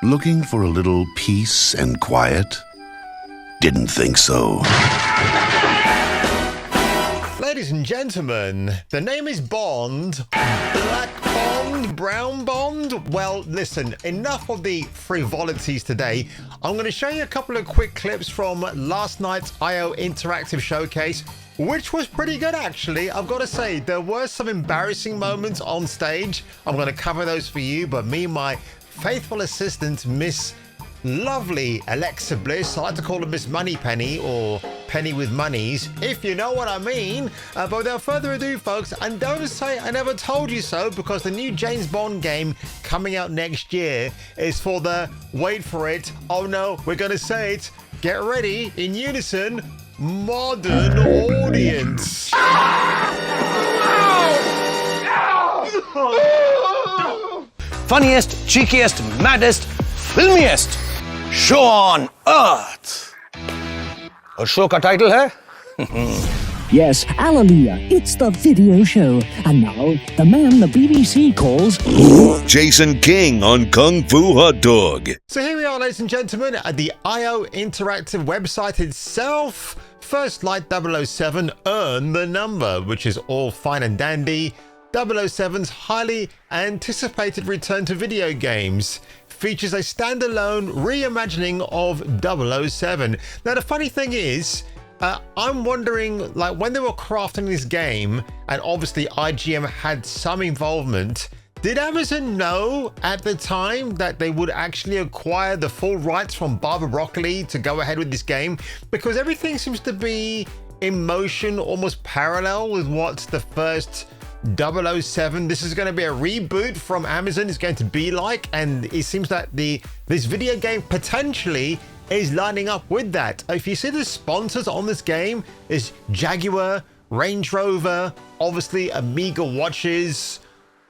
Looking for a little peace and quiet? Didn't think so. Ladies and gentlemen, the name is Bond. Black Bond? Brown Bond? Well, listen, enough of the frivolities today. I'm going to show you a couple of quick clips from last night's IO Interactive Showcase, which was pretty good, actually. I've got to say, there were some embarrassing moments on stage. I'm going to cover those for you, but me and my faithful assistant, Miss Lovely Alexa Bliss, I like to call her Miss Moneypenny or Penny with Monies, if you know what I mean. But without further ado, folks, and don't say I never told you so, because the new James Bond game coming out next year is for the, wait for it, oh no, we're going to say it, get ready, in unison, modern audience. Funniest, cheekiest, maddest, filmiest show on earth. A show ka title hai? Yes, hallelujah, it's the video show. And now, the man the BBC calls Jason King on Kung Fu Hot Dog. So here we are, ladies and gentlemen, at the IO Interactive website itself. First Light 007, earn the number, which is all fine and dandy. 007's highly anticipated return to video games features a standalone reimagining of 007. Now, the funny thing is, I'm wondering, like, when they were crafting this game, and obviously IGM had some involvement, did Amazon know at the time that they would actually acquire the full rights from Barbara Broccoli to go ahead with this game? Because everything seems to be in motion, almost parallel with what the first 007, this is going to be a reboot from Amazon, is going to be like, and it seems that this video game potentially is lining up with that. If you see the sponsors on this game, is Jaguar, Range Rover, obviously Amiga watches,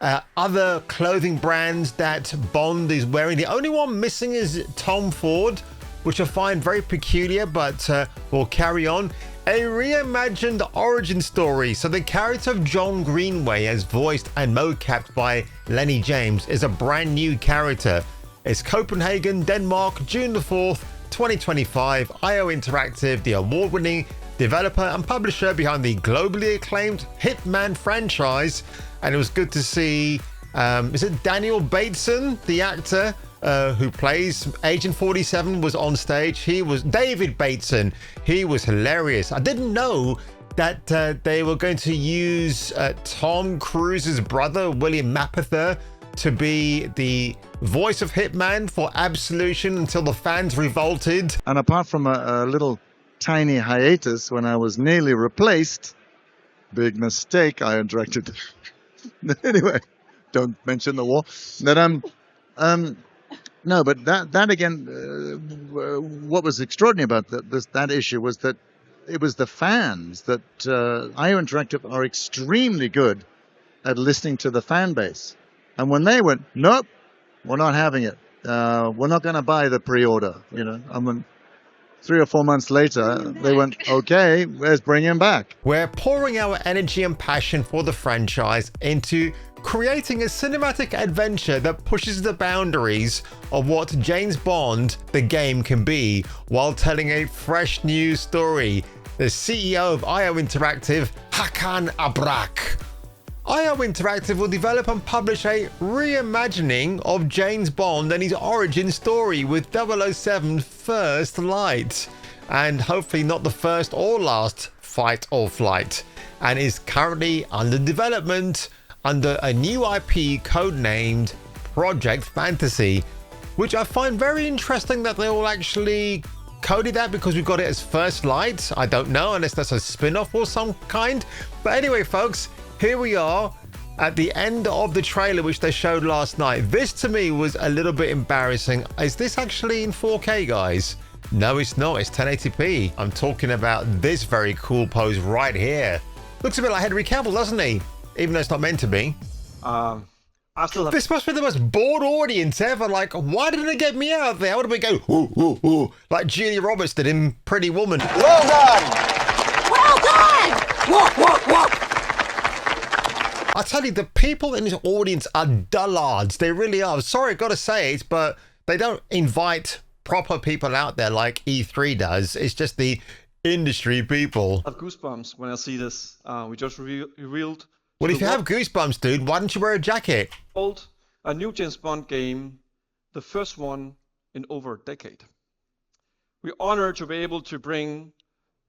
other clothing brands that Bond is wearing. The only one missing is Tom Ford, which I find very peculiar, but we'll carry on. A reimagined origin story. So the character of John Greenway, as voiced and mocapped by Lenny James, is a brand new character. It's Copenhagen, Denmark, June the 4th, 2025. IO Interactive, the award-winning developer and publisher behind the globally acclaimed Hitman franchise. And it was good to see, is it Daniel Bateson, the actor who plays Agent 47, was on stage. He was David Bateson. He was hilarious. I didn't know that they were going to use Tom Cruise's brother, William Mapother, to be the voice of Hitman for Absolution until the fans revolted. And apart from a little tiny hiatus when I was nearly replaced, big mistake, I directed. Anyway, don't mention the war. That no, but that again, what was extraordinary about that issue was that it was the fans that IO Interactive are extremely good at listening to the fan base. And when they went, nope, we're not having it. We're not going to buy the pre-order, you know. And when 3 or 4 months later, they went, okay, let's bring him back. We're pouring our energy and passion for the franchise into creating a cinematic adventure that pushes the boundaries of what James Bond, the game, can be, while telling a fresh new story. The CEO of IO Interactive, Hakan Abrak. IO Interactive will develop and publish a reimagining of James Bond and his origin story with 007 First Light, and hopefully not the first or last fight or flight, and is currently under development under a new IP codenamed Project Fantasy, which I find very interesting that they all actually coded that, because we've got it as First Light. I don't know, unless that's a spin-off or some kind. But anyway, folks, here we are at the end of the trailer which they showed last night. This to me was a little bit embarrassing. Is this actually in 4K, guys? No, it's not. It's 1080p. I'm talking about this very cool pose right here. Looks a bit like Henry Cavill, doesn't he? Even though it's not meant to be. This must be the most bored audience ever. Like, why didn't they get me out there? How would we go, ooh, ooh, ooh, like Julia Roberts did in Pretty Woman? Well done! Well done! Walk, walk, walk! I tell you, the people in this audience are dullards. They really are. Sorry, I've got to say it, but they don't invite proper people out there like E3 does. It's just the industry people. I have goosebumps when I see this. We just revealed. Well, if you have goosebumps, dude, why don't you wear a jacket? A new James Bond game, the first one in over a decade. We're honored to be able to bring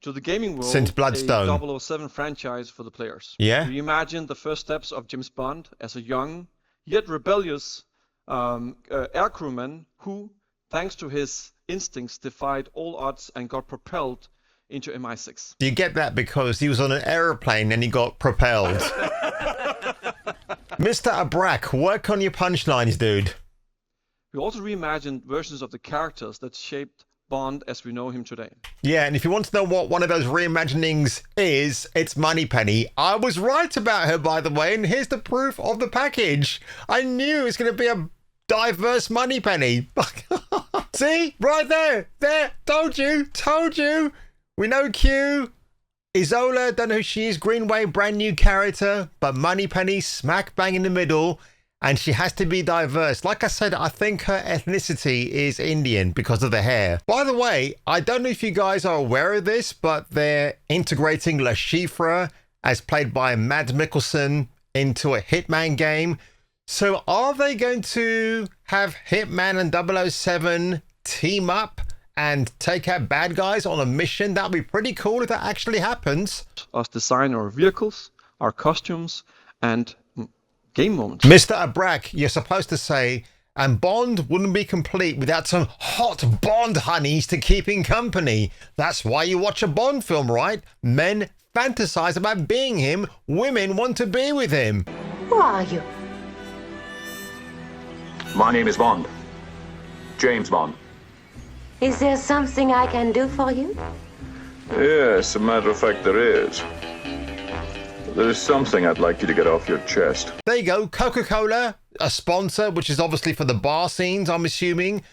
to the gaming world Since Bloodstone. a 007 franchise for the players. Yeah. We imagine the first steps of James Bond as a young yet rebellious air crewman who, thanks to his instincts, defied all odds and got propelled into MI6. Do you get that? Because he was on an aeroplane and he got propelled. Mr. Abrak, work on your punchlines, dude. We also reimagined versions of the characters that shaped Bond as we know him today. Yeah, and if you want to know what one of those reimaginings is, it's Moneypenny. I was right about her, by the way, and here's the proof of the package. I knew it was going to be a diverse Moneypenny. See? Right there. There. Told you. We know Q. Isola, don't know who she is. Greenway, brand new character. But Moneypenny, smack bang in the middle. And she has to be diverse. Like I said, I think her ethnicity is Indian because of the hair. By the way, I don't know if you guys are aware of this, but they're integrating Le Chiffre, as played by Mads Mikkelsen, into a Hitman game. So are they going to have Hitman and 007 team up and take out bad guys on a mission? That'd be pretty cool if that actually happens. Us design our vehicles, our costumes, and game moments. Mr. Abrak, you're supposed to say, and Bond wouldn't be complete without some hot Bond honeys to keep in company. That's why you watch a Bond film, right? Men fantasize about being him. Women want to be with him. Who are you? My name is Bond. James Bond. Is there something I can do for you? Yes, as a matter of fact, there is. There's something I'd like you to get off your chest. There you go. Coca-Cola, a sponsor, which is obviously for the bar scenes, I'm assuming.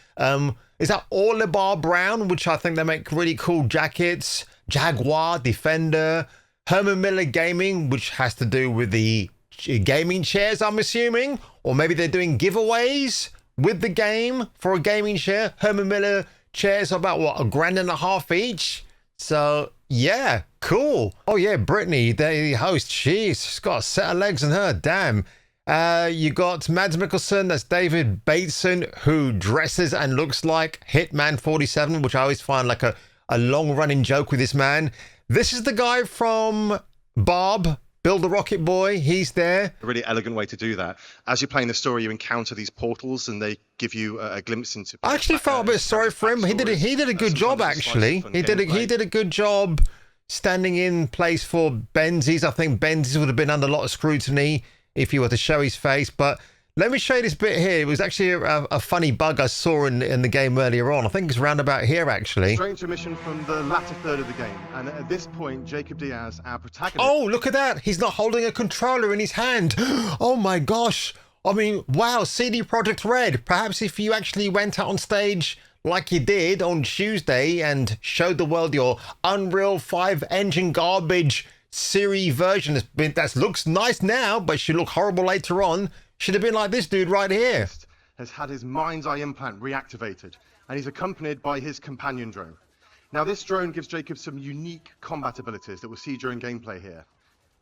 Is that All Brown, which I think they make really cool jackets. Jaguar, Defender. Herman Miller Gaming, which has to do with the gaming chairs, I'm assuming. Or maybe they're doing giveaways with the game for a gaming chair. Herman Miller chairs are about, what, $1.50 each? So, yeah, cool. Oh, yeah, Brittany, the host, she's got a set of legs in her, damn. You got Mads Mikkelsen, that's David Bateson, who dresses and looks like Hitman 47, which I always find like a long-running joke with this man. This is the guy from Bob, Bill the Rocket Boy, he's there. A really elegant way to do that. As you're playing the story, you encounter these portals and they give you a glimpse into... I actually felt a bit sorry for him. He did a good job, actually. He did a good job standing in place for Benzies. I think Benzies would have been under a lot of scrutiny if he were to show his face. But let me show you this bit here. It was actually a funny bug I saw in the game earlier on. I think it's round about here, actually. Straight into a mission from the latter third of the game. And at this point, Jacob Diaz, our protagonist... Oh, look at that. He's not holding a controller in his hand. Oh, my gosh. I mean, wow, CD Projekt Red. Perhaps if you actually went out on stage like you did on Tuesday and showed the world your Unreal 5 engine garbage series version that looks nice now, but should look horrible later on, should have been like this dude right here. Has had his MindsEye implant reactivated, and he's accompanied by his companion drone. Now, this drone gives Jacob some unique combat abilities that we'll see during gameplay here.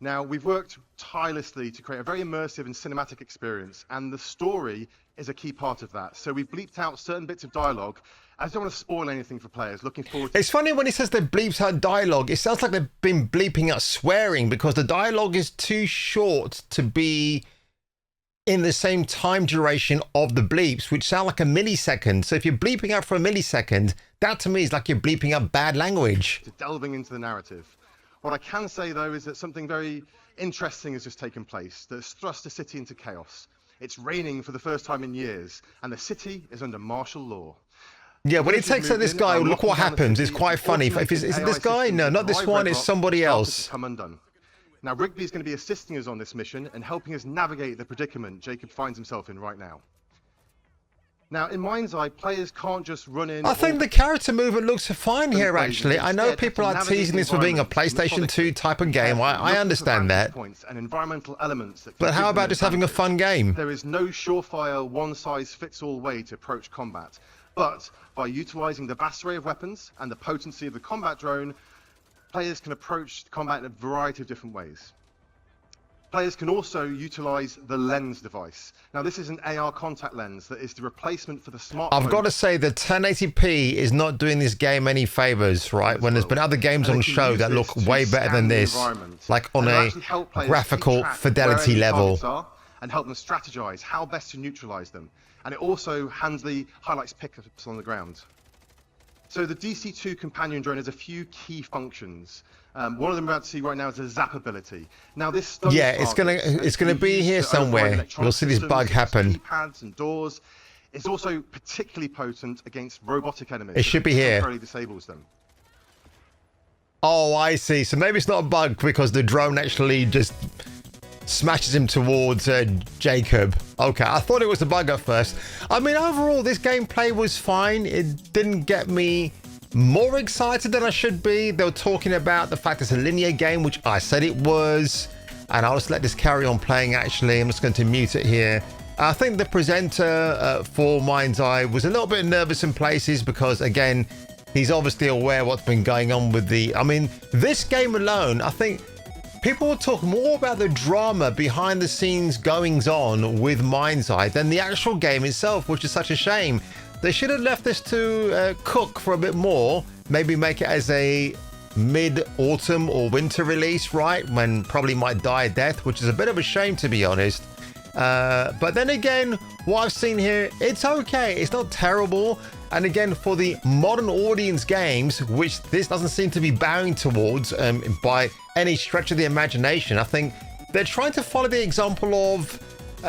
Now, we've worked tirelessly to create a very immersive and cinematic experience, and the story is a key part of that. So we've bleeped out certain bits of dialogue. I don't want to spoil anything for players. Looking forward to... It's funny when he says they bleeped out dialogue. It sounds like they've been bleeping out swearing because the dialogue is too short to be in the same time duration of the bleeps, which sound like a millisecond. So if you're bleeping out for a millisecond, that to me is like you're bleeping out bad language. Delving into the narrative. What I can say, though, is that something very interesting has just taken place that's thrust the city into chaos. It's raining for the first time in years, and the city is under martial law. Yeah, when he takes out this guy, look what happens. It's quite funny. Is it this guy? No, not this one. It's somebody else. Come undone. Now, Rigby is going to be assisting us on this mission and helping us navigate the predicament Jacob finds himself in right now. Now, in MindsEye, players can't just run in. I think the character movement looks fine here, actually. I know people are teasing this for being a PlayStation 2 type of game. I understand that. And environmental elements that but how about just having a fun game? There is no surefire, one-size-fits-all way to approach combat. But by utilizing the vast array of weapons and the potency of the combat drone, players can approach combat in a variety of different ways. Players can also utilize the lens device. Now, this is an AR contact lens that is the replacement for the smartphone. I've got to say the 1080p is not doing this game any favors, right? When there's been other games on show that look way better than this, like on a graphical fidelity level. And help them strategize how best to neutralize them. And it also highlights pickups on the ground. So the DC-2 companion drone has a few key functions. One of them we're about to see right now is a zap ability. Now this it's gonna be here somewhere. You'll see this bug happen. Keypads and doors. It's also particularly potent against robotic enemies. It should be here. Temporarily disables them. Oh, I see. So maybe it's not a bug because the drone actually just smashes him towards Jacob. Okay, I thought it was a bug at first. I mean, overall, this gameplay was fine. It didn't get me more excited than I should be. They were talking about the fact it's a linear game, which I said it was. And I'll just let this carry on playing, actually. I'm just going to mute it here. I think the presenter for MindsEye was a little bit nervous in places because, again, he's obviously aware what's been going on with the... I mean, this game alone, I think people will talk more about the drama behind the scenes goings on with MindsEye than the actual game itself, which is such a shame. They should have left this to cook for a bit more. Maybe make it as a mid-autumn or winter release, right? When probably might die a death, which is a bit of a shame, to be honest. But then again, what I've seen here, it's okay. It's not terrible. And again, for the modern audience games, which this doesn't seem to be bowing towards by any stretch of the imagination, I think they're trying to follow the example of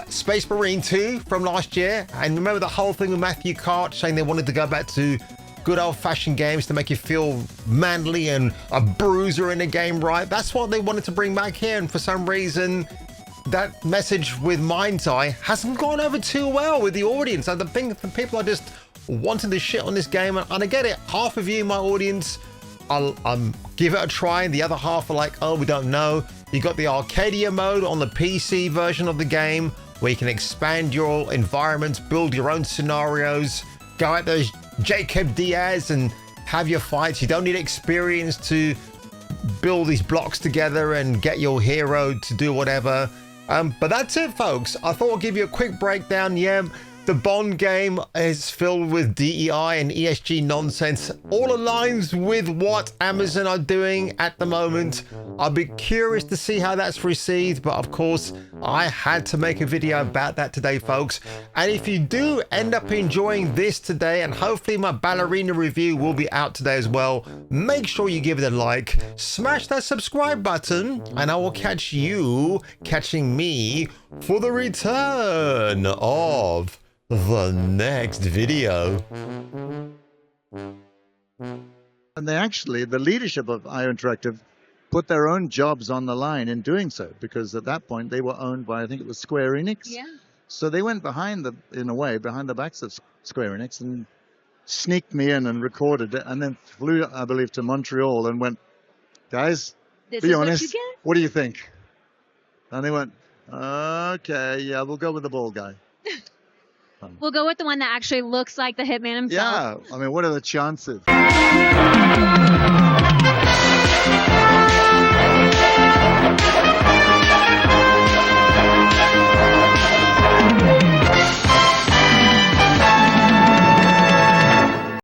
Space Marine 2 from last year. And remember the whole thing with Matthew Cart saying they wanted to go back to good old-fashioned games to make you feel manly and a bruiser in a game, right? That's what they wanted to bring back here. And for some reason, that message with MindsEye hasn't gone over too well with the audience. I think the people are just wanting to shit on this game. And I get it. Half of you, my audience, I'll give it a try. And the other half are like, oh, we don't know. You got the Arcadia mode on the PC version of the game where you can expand your environments, build your own scenarios, go at those Jacob Diaz and have your fights. You don't need experience to build these blocks together and get your hero to do whatever. But that's it, folks. I thought I'd give you a quick breakdown. Yeah, the Bond game is filled with DEI and ESG nonsense. All aligns with what Amazon are doing at the moment. I'll be curious to see how that's received. But of course, I had to make a video about that today, folks. And if you do end up enjoying this today, and hopefully my ballerina review will be out today as well, make sure you give it a like, smash that subscribe button, and I will catch you catching me for the return of the next video. And they actually, the leadership of IO Interactive put their own jobs on the line in doing so, because at that point they were owned by, I think it was Square Enix. Yeah. So they went behind the backs of Square Enix and sneaked me in and recorded it, and then flew, I believe, to Montreal and went, guys, be honest, what do you think? And they went, okay, yeah, we'll go with the bald guy. We'll go with the one that actually looks like the hitman himself. Yeah, I mean, what are the chances?